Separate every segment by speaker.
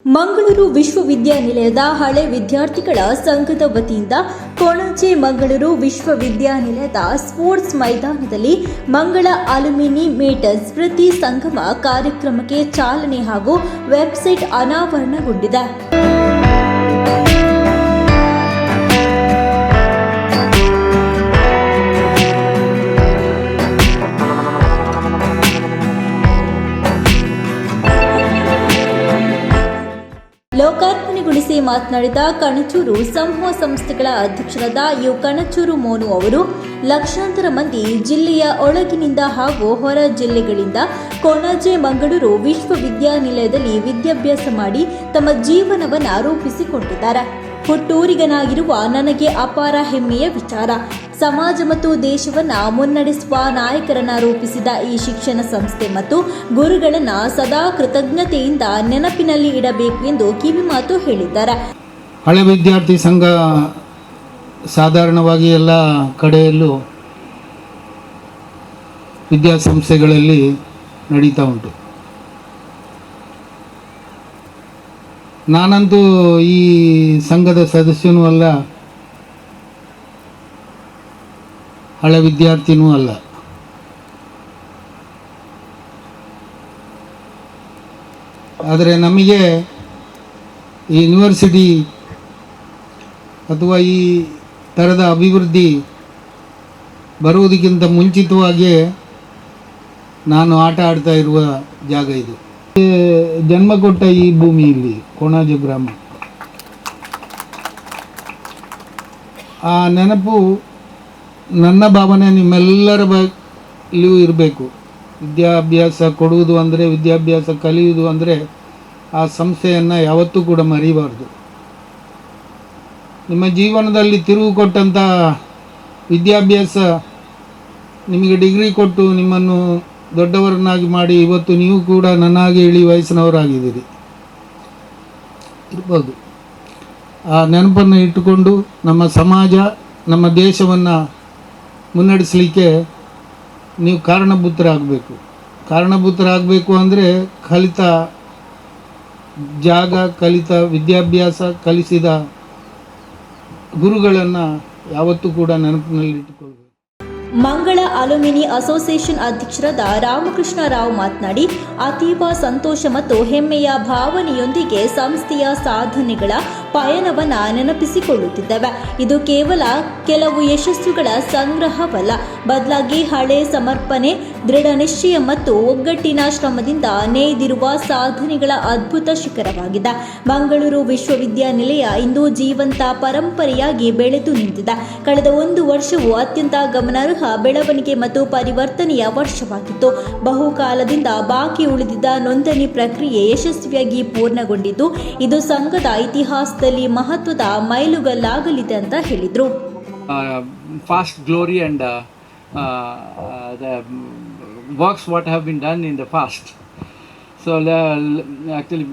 Speaker 1: ಮಂಗಳೂರು ವಿಶ್ವವಿದ್ಯಾನಿಲಯದ ಹಳೆ ವಿದ್ಯಾರ್ಥಿಗಳ ಸಂಘದ ವತಿಯಿಂದ ಕೊಣಾಜೆ ಮಂಗಳೂರು ವಿಶ್ವವಿದ್ಯಾನಿಲಯದ ಸ್ಪೋರ್ಟ್ಸ್ ಮೈದಾನದಲ್ಲಿ ಮಂಗಳ ಅಲ್ಯುಮಿನಿ ಮೀಟ್ ಸ್ಮೃತಿ ಸಂಗಮ ಕಾರ್ಯಕ್ರಮಕ್ಕೆ ಚಾಲನೆ ಹಾಗೂ ವೆಬ್ಸೈಟ್ ಅನಾವರಣಗೊಂಡಿದೆ. ಲೋಕಾರ್ಪಣೆಗೊಳಿಸಿ ಮಾತನಾಡಿದ ಕಣಚೂರು ಸಮೂಹ ಸಂಸ್ಥೆಗಳ ಅಧ್ಯಕ್ಷರಾದ ಯು ಕಣಚೂರು ಮೋನು ಅವರು, ಲಕ್ಷಾಂತರ ಮಂದಿ ಜಿಲ್ಲೆಯ ಒಳಗಿನಿಂದ ಹಾಗೂ ಹೊರ ಜಿಲ್ಲೆಗಳಿಂದ ಕೊಣಾಜೆ ಮಂಗಳೂರು ವಿಶ್ವವಿದ್ಯಾನಿಲಯದಲ್ಲಿ ವಿದ್ಯಾಭ್ಯಾಸ ಮಾಡಿ ತಮ್ಮ ಜೀವನವನ್ನು ರೂಪಿಸಿಕೊಂಡಿದ್ದಾರೆ. ಹುಟ್ಟೂರಿಗನಾಗಿರುವ ನನಗೆ ಅಪಾರ ಹೆಮ್ಮೆಯ ವಿಚಾರ. ಸಮಾಜ ಮತ್ತು ದೇಶವನ್ನು ಮುನ್ನಡೆಸುವ ನಾಯಕರನ್ನು ರೂಪಿಸಿದ ಈ ಶಿಕ್ಷಣ ಸಂಸ್ಥೆ ಮತ್ತು ಗುರುಗಳನ್ನು ಸದಾ ಕೃತಜ್ಞತೆಯಿಂದ ನೆನಪಿನಲ್ಲಿ ಇಡಬೇಕು ಎಂದು ಕಿವಿಮಾತು ಹೇಳಿದ್ದಾರೆ.
Speaker 2: ಹಳೆ ವಿದ್ಯಾರ್ಥಿ ಸಂಘ ಸಾಧಾರಣವಾಗಿ ಎಲ್ಲ ಕಡೆಯಲ್ಲೂ ವಿದ್ಯಾಸಂಸ್ಥೆಗಳಲ್ಲಿ ನಡೀತಾ ಉಂಟು. ನಾನಂತೂ ಈ ಸಂಘದ ಸದಸ್ಯನೂ ಅಲ್ಲ, ಹಳೆ ವಿದ್ಯಾರ್ಥಿನೂ ಅಲ್ಲ. ಆದರೆ ನಮಗೆ ಈ ಯೂನಿವರ್ಸಿಟಿ ಅಥವಾ ಈ ಥರದ ಅಭಿವೃದ್ಧಿ ಬರುವುದಕ್ಕಿಂತ ಮುಂಚಿತವಾಗಿಯೇ ನಾನು ಆಟ ಆಡ್ತಾ ಇರುವ ಜಾಗ ಇದು. ಜನ್ಮ ಕೊಟ್ಟ ಈ ಭೂಮಿ ಇಲ್ಲಿ ಕೊಣಾಜೆ ಗ್ರಾಮ. ಆ ನೆನಪು, ನನ್ನ ಭಾವನೆ ನಿಮ್ಮೆಲ್ಲರ ಬಳಿಯೂ ಇರಬೇಕು. ವಿದ್ಯಾಭ್ಯಾಸ ಕೊಡುವುದು ಅಂದರೆ, ವಿದ್ಯಾಭ್ಯಾಸ ಕಲಿಯುವುದು ಅಂದರೆ ಆ ಸಂಸ್ಥೆಯನ್ನು ಯಾವತ್ತೂ ಕೂಡ ಮರೆಯಬಾರ್ದು. ನಿಮ್ಮ ಜೀವನದಲ್ಲಿ ತಿರುವು ಕೊಟ್ಟಂಥ ವಿದ್ಯಾಭ್ಯಾಸ ನಿಮಗೆ ಡಿಗ್ರಿ ಕೊಟ್ಟು ನಿಮ್ಮನ್ನು ದೊಡ್ಡವರನ್ನಾಗಿ ಮಾಡಿ ಇವತ್ತು ನೀವು ಕೂಡ ನನ್ನಾಗಿ ಇಳಿ ವಯಸ್ಸಿನವರಾಗಿದ್ದೀರಿ ಇರ್ಬೋದು. ಆ ನೆನಪನ್ನು ಇಟ್ಟುಕೊಂಡು ನಮ್ಮ ಸಮಾಜ, ನಮ್ಮ ದೇಶವನ್ನು ಮುನ್ನಡೆಸಲಿಕ್ಕೆ ನೀವು ಕಾರಣಭೂತರಾಗಬೇಕು ಅಂದರೆ ಕಲಿತ ಜಾಗ, ಕಲಿತ ವಿದ್ಯಾಭ್ಯಾಸ, ಕಲಿಸಿದ ಗುರುಗಳನ್ನು ಯಾವತ್ತೂ ಕೂಡ ನೆನಪಿನಲ್ಲಿಟ್ಟುಕೊಳ್ಬೇಕು.
Speaker 1: ಮಂಗಳ ಅಲ್ಯುಮಿನಿ ಅಸೋಸಿಯೇಷನ್ ಅಧ್ಯಕ್ಷರಾದ ರಾಮಕೃಷ್ಣ ರಾವ್ ಮಾತನಾಡಿ, ಅತೀವ ಸಂತೋಷ ಮತ್ತು ಹೆಮ್ಮೆಯ ಭಾವನೆಯೊಂದಿಗೆ ಸಂಸ್ಥೆಯ ಸಾಧನೆಗಳ ಪಯಣವನ್ನು ನೆನಪಿಸಿಕೊಳ್ಳುತ್ತಿದ್ದೇವೆ. ಇದು ಕೇವಲ ಕೆಲವು ಯಶಸ್ಸುಗಳ ಸಂಗ್ರಹವಲ್ಲ, ಬದಲಾಗಿ ಹಳೆ ಸಮರ್ಪಣೆ, ದೃಢ ನಿಶ್ಚಯ ಮತ್ತು ಒಗ್ಗಟ್ಟಿನ ಶ್ರಮದಿಂದ ನೇಯ್ದಿರುವ ಸಾಧನೆಗಳ ಅದ್ಭುತ ಶಿಖರವಾಗಿದೆ. ಮಂಗಳೂರು ವಿಶ್ವವಿದ್ಯಾನಿಲಯ ಇಂದು ಜೀವಂತ ಪರಂಪರೆಯಾಗಿ ಬೆಳೆದು ನಿಂತಿದೆ. ಕಳೆದ ಒಂದು ವರ್ಷವು ಅತ್ಯಂತ ಗಮನಾರ್ಹ ಬೆಳವಣಿಗೆ ಮತ್ತು ಪರಿವರ್ತನೆಯ ವರ್ಷವಾಗಿತ್ತು. ಬಹುಕಾಲದಿಂದ ಬಾಕಿ ಉಳಿದಿದ್ದ ನೋಂದಣಿ ಪ್ರಕ್ರಿಯೆ ಯಶಸ್ವಿಯಾಗಿ ಪೂರ್ಣಗೊಂಡಿದ್ದು, ಇದು ಸಂಘದ ಇತಿಹಾಸದಲ್ಲಿ ಮಹತ್ವದ ಮೈಲುಗಲ್ಲಾಗಲಿದೆ ಅಂತ ಹೇಳಿದರು.
Speaker 3: Fast glory and the works what have been done in the past. So actually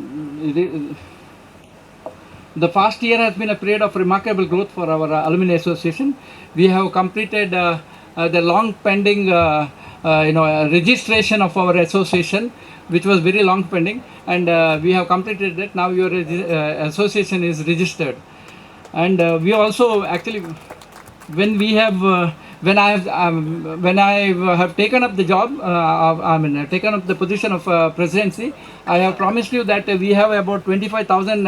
Speaker 3: the past year has been a period of remarkable growth for our alumni association. We have completed the long pending registration of our association, which was very long pending, and we have completed it. Now your association is registered, and we also actually when I have taken up the job, taken up the position of presidency, I have promised you that we have about 25,000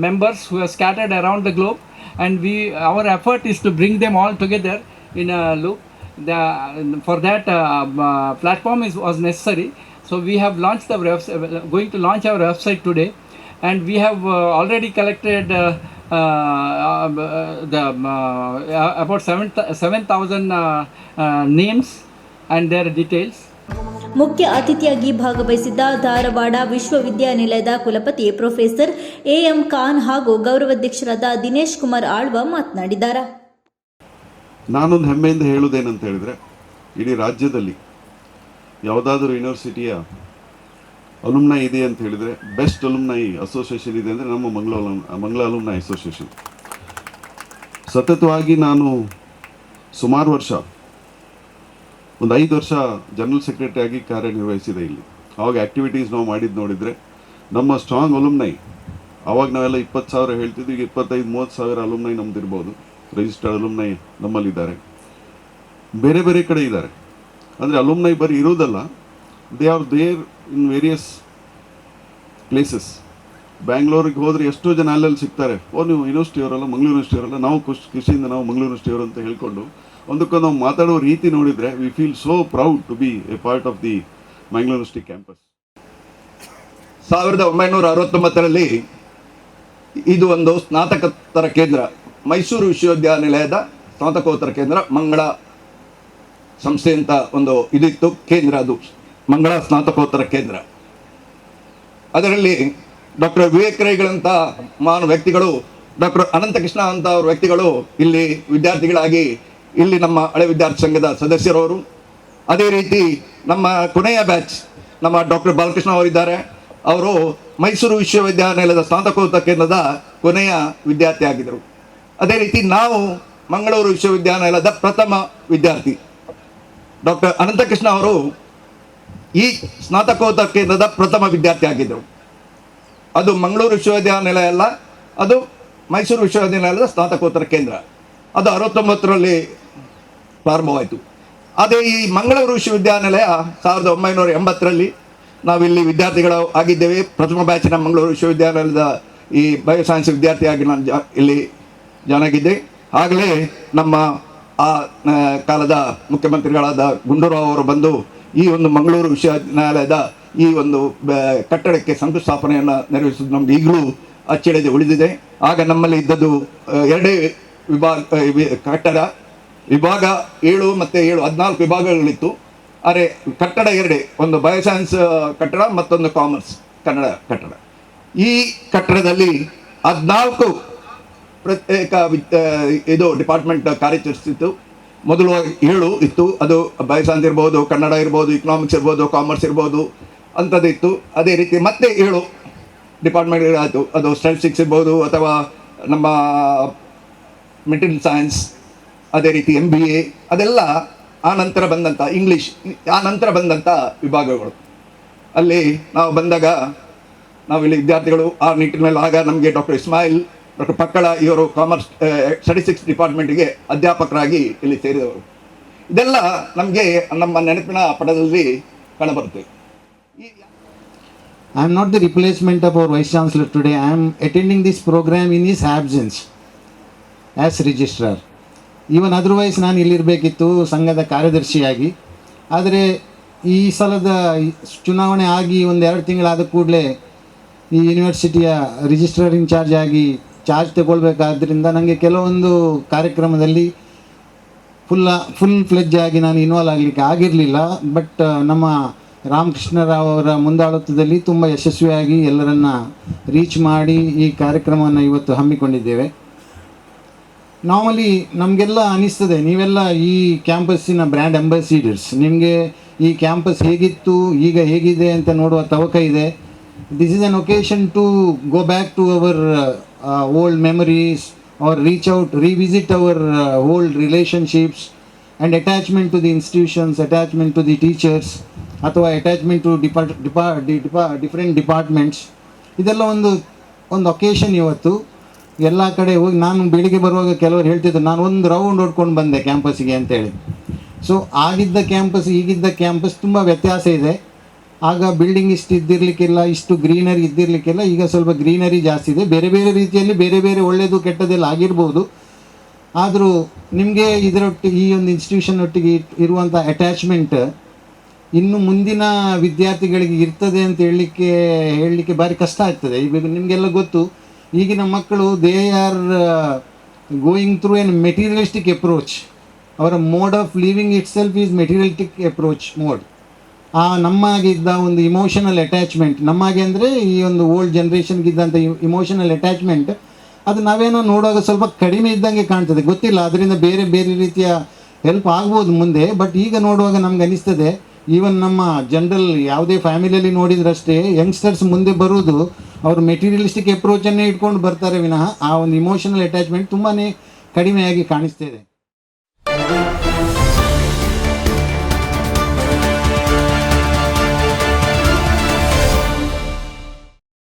Speaker 3: members who are scattered around the globe, and our effort is to bring them all together in a loop. For that platform was necessary, so we have launched going to launch our website today, and we have already collected about 7,000 names and their details.
Speaker 1: ಮುಖ್ಯ ಅತಿಥಿಯಾಗಿ ಭಾಗವಹಿಸಿದ್ದ ಧಾರವಾಡ ವಿಶ್ವವಿದ್ಯಾನಿಲಯದ ಕುಲಪತಿ professor M Khan ಹಾಗೂ ಗೌರವಾಧ್ಯಕ್ಷರಾದ ದಿನೇಶ್ ಕುಮಾರ್ ಆಳ್ವ ಮಾತನಾಡಿದ್ದಾರೆ.
Speaker 4: ನಾನೊಂದು ಹೆಮ್ಮೆಯಿಂದ ಹೇಳುವುದೇನಂತ ಹೇಳಿದರೆ, ಇಡೀ ರಾಜ್ಯದಲ್ಲಿ ಯಾವುದಾದ್ರೂ ಯೂನಿವರ್ಸಿಟಿಯ ಅಲುಮ್ನೈ ಇದೆ ಅಂತ ಹೇಳಿದರೆ, ಬೆಸ್ಟ್ ಅಲುಮ್ನೈ ಅಸೋಸಿಯೇಷನ್ ಇದೆ ಅಂದರೆ ನಮ್ಮ ಮಂಗಳ ಅಲುಮ್ನೈ ಅಸೋಸಿಯೇಷನ್. ಸತತವಾಗಿ ನಾನು ಸುಮಾರು ವರ್ಷ, ಒಂದು 5 ವರ್ಷ ಜನರಲ್ ಸೆಕ್ರೆಟರಿ ಆಗಿ ಕಾರ್ಯನಿರ್ವಹಿಸಿದೆ ಇಲ್ಲಿ. ಆವಾಗ ಆ್ಯಕ್ಟಿವಿಟೀಸ್ ನಾವು ಮಾಡಿದ್ದು ನೋಡಿದರೆ ನಮ್ಮ ಸ್ಟ್ರಾಂಗ್ ಅಲುಮ್ನೈ, ಆವಾಗ ನಾವೆಲ್ಲ 20,000 ಹೇಳ್ತಿದ್ವಿ, ಈಗ 25-30,000 ಅಲುಮ್ನೈ ನಮ್ದು ಇರ್ಬೋದು. ರಿಜಿಸ್ಟರ್ಡ್ ಅಲುಮ್ನೈ ನಮ್ಮಲ್ಲಿದ್ದಾರೆ, ಬೇರೆ ಬೇರೆ ಕಡೆ ಇದ್ದಾರೆ. ಅಂದರೆ ಅಲುಮ್ನೈ ಬರೀ ಇರೋದಲ್ಲ, they are there in various places. ಬ್ಯಾಂಗ್ಳೂರಿಗೆ ಹೋದರೆ ಎಷ್ಟೋ ಜನ ಅಲ್ಲಲ್ಲಿ ಸಿಗ್ತಾರೆ. ನೀವು ಯೂನಿವರ್ಸಿಟಿ ಅವರಲ್ಲ, ಮಂಗಳೂರು ಯೂನಿವರ್ಸಿಟಿ ಅವರಲ್ಲ, ನಾವು ಖುಷಿಯಿಂದ ನಾವು ಮಂಗಳೂರು ಯೂನಿವರ್ಸಿಟಿ ಅವರು ಅಂತ ಹೇಳ್ಕೊಂಡು ಒಂದಕ್ಕೊಂದು ನಾವು ಮಾತಾಡೋ ರೀತಿ ನೋಡಿದರೆ we feel so proud to be a part of the Mangaluru university campus.
Speaker 5: 1969ರಲ್ಲಿ ಇದು ಒಂದು ಸ್ನಾತಕೋತ್ತರ ಕೇಂದ್ರ, ಮೈಸೂರು ವಿಶ್ವವಿದ್ಯಾನಿಲಯದ ಸ್ನಾತಕೋತ್ತರ ಕೇಂದ್ರ, ಮಂಗಳ ಸಂಸ್ಥೆ ಅಂತ ಒಂದು ಇದಿತ್ತು ಕೇಂದ್ರ, ಅದು ಮಂಗಳ ಸ್ನಾತಕೋತ್ತರ ಕೇಂದ್ರ. ಅದರಲ್ಲಿ ಡಾಕ್ಟರ್ ವಿವೇಕ್ ರೈಗಳಂಥ ಮಹಾನ್ ವ್ಯಕ್ತಿಗಳು, ಡಾಕ್ಟರ್ ಅನಂತಕೃಷ್ಣ ಅಂತ ಅವ್ರ ವ್ಯಕ್ತಿಗಳು ಇಲ್ಲಿ ವಿದ್ಯಾರ್ಥಿಗಳಾಗಿ ಇಲ್ಲಿ ನಮ್ಮ ಹಳೆ ವಿದ್ಯಾರ್ಥಿ ಸಂಘದ ಸದಸ್ಯರವರು. ಅದೇ ರೀತಿ ನಮ್ಮ ಕೊನೆಯ ಬ್ಯಾಚ್ ನಮ್ಮ ಡಾಕ್ಟರ್ ಬಾಲಕೃಷ್ಣ ಅವರಿದ್ದಾರೆ, ಅವರು ಮೈಸೂರು ವಿಶ್ವವಿದ್ಯಾನಿಲಯದ ಸ್ನಾತಕೋತ್ತರ ಕೇಂದ್ರದ ಕೊನೆಯ ವಿದ್ಯಾರ್ಥಿ ಆಗಿದ್ದರು. ಅದೇ ರೀತಿ ನಾವು ಮಂಗಳೂರು ವಿಶ್ವವಿದ್ಯಾನಿಲಯದ ಪ್ರಥಮ ವಿದ್ಯಾರ್ಥಿ. ಡಾಕ್ಟರ್ ಅನಂತಕೃಷ್ಣ ಅವರು ಈ ಸ್ನಾತಕೋತ್ತರ ಕೇಂದ್ರದ ಪ್ರಥಮ ವಿದ್ಯಾರ್ಥಿ ಆಗಿದ್ದರು. ಅದು ಮಂಗಳೂರು ವಿಶ್ವವಿದ್ಯಾನಿಲಯ ಅಲ್ಲ, ಅದು ಮೈಸೂರು ವಿಶ್ವವಿದ್ಯಾನಿಲಯದ ಸ್ನಾತಕೋತ್ತರ ಕೇಂದ್ರ. ಅದು 69ರಲ್ಲಿ ಪ್ರಾರಂಭವಾಯಿತು. ಅದೇ ಈ ಮಂಗಳೂರು ವಿಶ್ವವಿದ್ಯಾನಿಲಯ 1980ರಲ್ಲಿ ನಾವಿಲ್ಲಿ ವಿದ್ಯಾರ್ಥಿಗಳು ಆಗಿದ್ದೇವೆ. ಪ್ರಥಮ ಬ್ಯಾಚಿನ ಮಂಗಳೂರು ವಿಶ್ವವಿದ್ಯಾನಿಲಯದ ಈ ಬಯೋಸೈನ್ಸ್ ವಿದ್ಯಾರ್ಥಿಯಾಗಿ ನಾನು ಇಲ್ಲಿ ಜಾಯ್ನ್ ಆಗಿದ್ದೆ. ಆಗಲೇ ನಮ್ಮ ಆ ಕಾಲದ ಮುಖ್ಯಮಂತ್ರಿಗಳಾದ ಗುಂಡೂರಾವ್ ಅವರು ಬಂದು ಈ ಒಂದು ಮಂಗಳೂರು ವಿಶ್ವವಿದ್ಯಾನಿಲಯದ ಈ ಒಂದು ಕಟ್ಟಡಕ್ಕೆ ಶಂಕುಸ್ಥಾಪನೆಯನ್ನು ನೆರವೇರಿಸೋದು ನಮ್ಗೆ ಈಗಲೂ ಅಚ್ಚಳಿದೆ ಉಳಿದಿದೆ. ಆಗ ನಮ್ಮಲ್ಲಿ ಇದ್ದದ್ದು 2 ವಿಭಾಗ ಕಟ್ಟಡ, ವಿಭಾಗ 7 ಮತ್ತು 7 14 ವಿಭಾಗಗಳಿತ್ತು. ಆದರೆ ಕಟ್ಟಡ 2, ಒಂದು ಬಯೋಸೈನ್ಸ್ ಕಟ್ಟಡ, ಮತ್ತೊಂದು ಕಾಮರ್ಸ್ ಕನ್ನಡ ಕಟ್ಟಡ. ಈ ಕಟ್ಟಡದಲ್ಲಿ 14 ಪ್ರತ್ಯೇಕ ಇದು ಡಿಪಾರ್ಟ್ಮೆಂಟ್ ಕಾರ್ಯಚರಿಸ್ತಿತ್ತು. ಮೊದಲು 7 ಇತ್ತು, ಅದು ಬಯೋಸೈನ್ಸ್ ಇರ್ಬೋದು, ಕನ್ನಡ ಇರ್ಬೋದು, ಇಕನಾಮಿಕ್ಸ್ ಇರ್ಬೋದು, ಕಾಮರ್ಸ್ ಇರ್ಬೋದು ಅಂಥದ್ದು ಇತ್ತು. ಅದೇ ರೀತಿ ಮತ್ತೆ 7 ಡಿಪಾರ್ಟ್ಮೆಂಟ್ಗಳಾಯಿತು. ಅದು ಸ್ಟ್ಯಾಟಿಸ್ಟಿಕ್ಸ್ ಇರ್ಬೋದು, ಅಥವಾ ನಮ್ಮ ಮೆಟೀರಿಯಲ್ ಸೈನ್ಸ್, ಅದೇ ರೀತಿ MBA, ಅದೆಲ್ಲ ಆ ನಂತರ ಬಂದಂಥ ಇಂಗ್ಲೀಷ್, ಆ ನಂತರ ಬಂದಂಥ ವಿಭಾಗಗಳು. ಅಲ್ಲಿ ನಾವು ಬಂದಾಗ ನಾವಿಲ್ಲಿ ವಿದ್ಯಾರ್ಥಿಗಳು ಆ ನಿಟ್ಟಿನಲ್ಲಿ ಆಗ ನಮಗೆ ಡಾಕ್ಟರ್ ಇಸ್ಮಾಯಿಲ್, ಡಾಕ್ಟರ್ ಪಕ್ಕಳ ಇವರು ಕಾಮರ್ಸ್ ಸ್ಟ್ಯಾಟಿಸ್ಟಿಕ್ಸ್ ಡಿಪಾರ್ಟ್ಮೆಂಟ್ಗೆ ಅಧ್ಯಾಪಕರಾಗಿ ಇಲ್ಲಿ ಸೇರಿದವರು. ಇದೆಲ್ಲ ನಮಗೆ ನಮ್ಮ ನೆನಪಿನ ಪಟದಲ್ಲಿ ಕಾಣಬರುತ್ತೆ.
Speaker 2: I am not the replacement of our Vice Chancellor today. I am attending this program in his absence as registrar. Even otherwise ನಾನು ಇಲ್ಲಿರಬೇಕಿತ್ತು ಸಂಘದ ಕಾರ್ಯದರ್ಶಿಯಾಗಿ. ಆದರೆ ಈ ಸಲದ ಚುನಾವಣೆ ಆಗಿ 1-2 ತಿಂಗಳಾದ ಕೂಡಲೇ ಈ ಯೂನಿವರ್ಸಿಟಿಯ ರಿಜಿಸ್ಟ್ರಾರ್ ಇನ್ಚಾರ್ಜ್ ಆಗಿ ಚಾರ್ಜ್ ತಗೊಳ್ಬೇಕಾದ್ರಿಂದ ನನಗೆ ಕೆಲವೊಂದು ಕಾರ್ಯಕ್ರಮದಲ್ಲಿ ಫುಲ್ ಫ್ಲೆಡ್ಜ್ ಆಗಿ ನಾನು ಇನ್ವಾಲ್ವ್ ಆಗಲಿಕ್ಕೆ ಆಗಿರಲಿಲ್ಲ. ಬಟ್ ನಮ್ಮ ರಾಮಕೃಷ್ಣರಾವ್ ಅವರ ಮುಂದಾಳತ್ವದಲ್ಲಿ ತುಂಬ ಯಶಸ್ವಿಯಾಗಿ ಎಲ್ಲರನ್ನ ರೀಚ್ ಮಾಡಿ ಈ ಕಾರ್ಯಕ್ರಮವನ್ನು ಇವತ್ತು ಹಮ್ಮಿಕೊಂಡಿದ್ದೇವೆ. ನಾರ್ಮಲಿ ನಮಗೆಲ್ಲ ಅನಿಸ್ತದೆ, ನೀವೆಲ್ಲ ಈ ಕ್ಯಾಂಪಸ್ಸಿನ ಬ್ರ್ಯಾಂಡ್ ಅಂಬಾಸಿಡರ್ಸ್. ನಿಮಗೆ ಈ ಕ್ಯಾಂಪಸ್ ಹೇಗಿತ್ತು, ಈಗ ಹೇಗಿದೆ ಅಂತ ನೋಡುವ ತವಕ ಇದೆ. This is an occasion to go back to our old memories or reach out, revisit our old relationships and attachment to the institutions, attachment to the teachers, ಅಥವಾ ಅಟ್ಯಾಚ್ಮೆಂಟ್ ಟು ಡಿಫ್ರೆಂಟ್ ಡಿಪಾರ್ಟ್ಮೆಂಟ್ಸ್. ಇದೆಲ್ಲ ಒಂದು occasion ಇವತ್ತು. ಎಲ್ಲ ಕಡೆ ಹೋಗಿ ನಾನು ಬೆಳಿಗ್ಗೆ ಬರುವಾಗ ಕೆಲವರು ಹೇಳ್ತಿದ್ರು, ನಾನು ಒಂದು ರೌಂಡ್ ಹೊಡ್ಕೊಂಡು ಬಂದೆ ಕ್ಯಾಂಪಸ್ಸಿಗೆ ಅಂತೇಳಿ. ಸೊ ಆಗಿದ್ದ ಕ್ಯಾಂಪಸ್ ಈಗಿದ್ದ ಕ್ಯಾಂಪಸ್ ತುಂಬ ವ್ಯತ್ಯಾಸ ಇದೆ. ಆಗ ಬಿಲ್ಡಿಂಗ್ ಇಷ್ಟು ಇದ್ದಿರಲಿಕ್ಕಿಲ್ಲ, ಇಷ್ಟು ಗ್ರೀನರಿ ಇದ್ದಿರಲಿಕ್ಕಿಲ್ಲ. ಈಗ ಸ್ವಲ್ಪ ಗ್ರೀನರಿ ಜಾಸ್ತಿ ಇದೆ. ಬೇರೆ ಬೇರೆ ರೀತಿಯಲ್ಲಿ ಬೇರೆ ಬೇರೆ ಒಳ್ಳೆಯದು ಕೆಟ್ಟದೆಲ್ಲ ಆಗಿರ್ಬೋದು. ಆದರೂ ನಿಮಗೆ ಇದರೊಟ್ಟಿಗೆ, ಈ ಒಂದು ಇನ್ಸ್ಟಿಟ್ಯೂಷನ್ ಒಟ್ಟಿಗೆ ಇರುವಂಥ ಅಟ್ಯಾಚ್ಮೆಂಟ್ ಇನ್ನು ಮುಂದಿನ ವಿದ್ಯಾರ್ಥಿಗಳಿಗೆ ಇರ್ತದೆ ಅಂತ ಹೇಳಲಿಕ್ಕೆ ಭಾರಿ ಕಷ್ಟ ಆಗ್ತದೆ. ಈಗ ನಿಮಗೆಲ್ಲ ಗೊತ್ತು, ಈಗಿನ ಮಕ್ಕಳು they are going through an materialistic approach. ಅವರ mode of living itself is materialistic approach mode. ನಮ್ಮಾಗಿದ್ದ ಒಂದು ಇಮೋಷನಲ್ ಅಟ್ಯಾಚ್ಮೆಂಟ್, ನಮ್ಮಾಗೆ ಅಂದರೆ ಈ ಒಂದು ಓಲ್ಡ್ ಜನ್ರೇಷನ್ಗಿದ್ದಂಥ ಇಮೋಷನಲ್ ಅಟ್ಯಾಚ್ಮೆಂಟ್, ಅದು ನಾವೇನೋ ನೋಡುವಾಗ ಸ್ವಲ್ಪ ಕಡಿಮೆ ಇದ್ದಂಗೆ ಕಾಣ್ತದೆ. ಗೊತ್ತಿಲ್ಲ, ಅದರಿಂದ ಬೇರೆ ಬೇರೆ ರೀತಿಯ ಹೆಲ್ಪ್ ಆಗ್ಬೋದು ಮುಂದೆ. ಬಟ್ ಈಗ ನೋಡುವಾಗ ನಮ್ಗೆ ಅನಿಸ್ತದೆ, ಈವನ್ ನಮ್ಮ ಜನರಲ್ ಯಾವುದೇ ಫ್ಯಾಮಿಲಿಯಲ್ಲಿ ನೋಡಿದ್ರಷ್ಟೇ ಯಂಗ್ಸ್ಟರ್ಸ್ ಮುಂದೆ ಬರೋದು ಅವರು ಮೆಟೀರಿಯಲಿಸ್ಟಿಕ್ ಅಪ್ರೋಚನ್ನೇ ಇಟ್ಕೊಂಡು ಬರ್ತಾರೆ ವಿನಃ ಆ ಒಂದು ಇಮೋಷನಲ್ ಅಟ್ಯಾಚ್ಮೆಂಟ್ ತುಂಬಾ ಕಡಿಮೆಯಾಗಿ ಕಾಣಿಸ್ತಾ ಇದೆ.